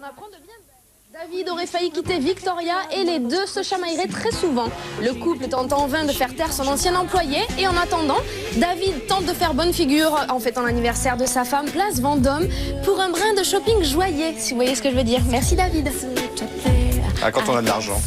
d'en apprendre bien. David aurait failli quitter Victoria et les deux se chamailleraient très souvent. Le couple tente en vain de faire taire son ancien employé et en attendant, David tente de faire bonne figure en fêtant l'anniversaire de sa femme place Vendôme pour un brin de shopping joyeux, si vous voyez ce que je veux dire. Merci David. Ah, quand on a de l'argent.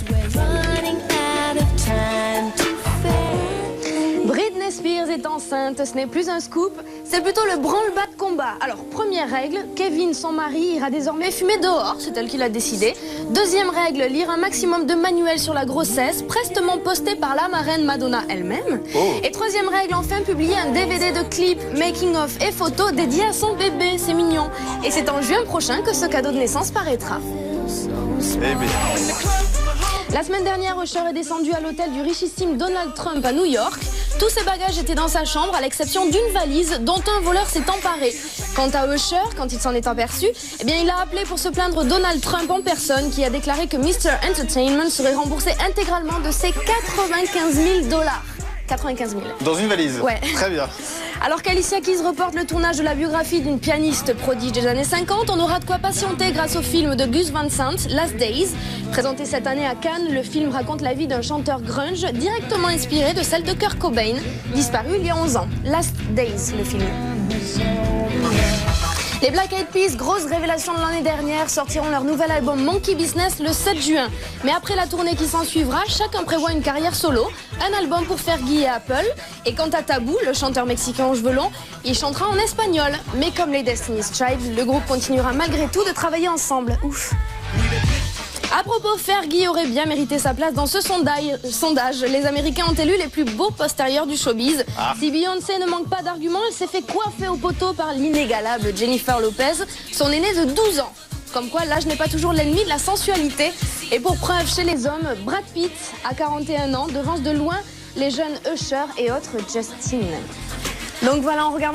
Britney Spears est enceinte, ce n'est plus un scoop, c'est plutôt le branle-bas de combat. Alors, première règle, Kevin, son mari, ira désormais fumer dehors, c'est elle qui l'a décidé. Deuxième règle, lire un maximum de manuels sur la grossesse, prestement posté par la marraine Madonna elle-même. Oh. Et troisième règle, enfin, publier un DVD de clips, making-of et photos dédiés à son bébé, c'est mignon. Et c'est en juin prochain que ce cadeau de naissance paraîtra. Eh bien. La semaine dernière, Usher est descendu à l'hôtel du richissime Donald Trump à New York. Tous ses bagages étaient dans sa chambre, à l'exception d'une valise dont un voleur s'est emparé. Quant à Usher, quand il s'en est aperçu, eh bien, il a appelé pour se plaindre Donald Trump en personne, qui a déclaré que Mr. Entertainment serait remboursé intégralement de ses 95 000 $. 95 000. Dans une valise. Ouais. Très bien. Alors qu'Alicia Keys reporte le tournage de la biographie d'une pianiste prodige des années 50, on aura de quoi patienter grâce au film de Gus Van Sant, Last Days. Présenté cette année à Cannes, le film raconte la vie d'un chanteur grunge directement inspiré de celle de Kurt Cobain, disparu il y a 11 ans. Last Days, le film. Les Black Eyed Peas, grosse révélation de l'année dernière, sortiront leur nouvel album Monkey Business le 7 juin. Mais après la tournée qui s'en suivra, chacun prévoit une carrière solo, un album pour Fergie et Apple. Et quant à Tabou, le chanteur mexicain aux cheveux longs, il chantera en espagnol. Mais comme les Destiny's Child, le groupe continuera malgré tout de travailler ensemble. Ouf. À propos, Fergie aurait bien mérité sa place dans ce sondage. Les Américains ont élu les plus beaux postérieurs du showbiz. Si Beyoncé ne manque pas d'arguments, elle s'est fait coiffer au poteau par l'inégalable Jennifer Lopez, son aînée de 12 ans. Comme quoi, l'âge n'est pas toujours l'ennemi de la sensualité. Et pour preuve, chez les hommes, Brad Pitt, à 41 ans, devance de loin les jeunes Usher et autres Justin. Donc voilà, en regardant